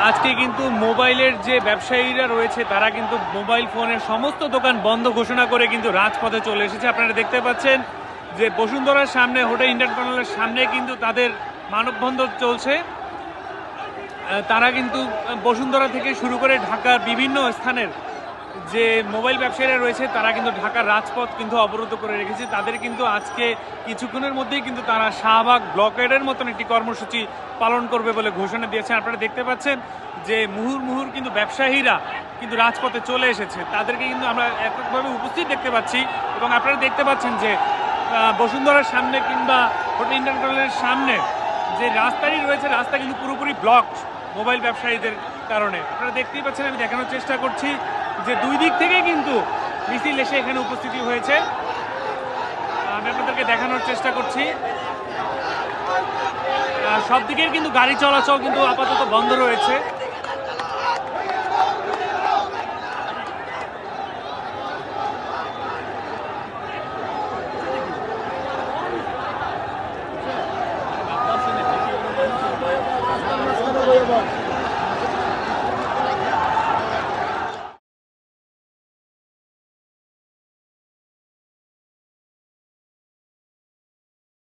আজকে কিন্তু মোবাইলের যে ব্যবসায়ীরা রয়েছে তারা কিন্তু মোবাইল ফোনের সমস্ত দোকান বন্ধ ঘোষণা করে কিন্তু রাজপথে চলে এসেছে। আপনারা দেখতে পাচ্ছেন যে বসুন্ধরার সামনে, হোটেল ইন্টারন্যাশনালের সামনে কিন্তু তাদের মানববন্ধন চলছে। তারা কিন্তু বসুন্ধরা থেকে শুরু করে ঢাকার বিভিন্ন স্থানের যে মোবাইল ব্যবসায়ীরা রয়েছে তারা কিন্তু ঢাকার রাজপথ কিন্তু অবরুদ্ধ করে রেখেছে। তাদের কিন্তু আজকে কিছুক্ষণের মধ্যেই কিন্তু তারা শাহবাগ ব্লকেডের মতন একটি কর্মসূচি পালন করবে বলে ঘোষণা দিয়েছে। আপনারা দেখতে পাচ্ছেন যে মুহুর্মুহুর কিন্তু ব্যবসায়ীরা কিন্তু রাজপথে চলে এসেছে, তাদেরকে কিন্তু আমরা এককভাবে উপস্থিত দেখতে পাচ্ছি। এবং আপনারা দেখতে পাচ্ছেন যে বসুন্ধরার সামনে কিংবা হোটেল ইন্টারন্যাশনালের সামনে যে রাস্তাটি রয়েছে, রাস্তা কিন্তু পুরোপুরি ব্লক মোবাইল ব্যবসায়ীদের কারণে। আপনারা দেখতেই পাচ্ছেন, আমি দেখানোর চেষ্টা করছি যে দুই দিক থেকে কিন্তু মিছিল এসে এখানে উপস্থিতি হয়েছে। আমি আপনাদেরকে দেখানোর চেষ্টা করছি, সব দিকের কিন্তু গাড়ি চলাচল কিন্তু আপাতত বন্ধ রয়েছে।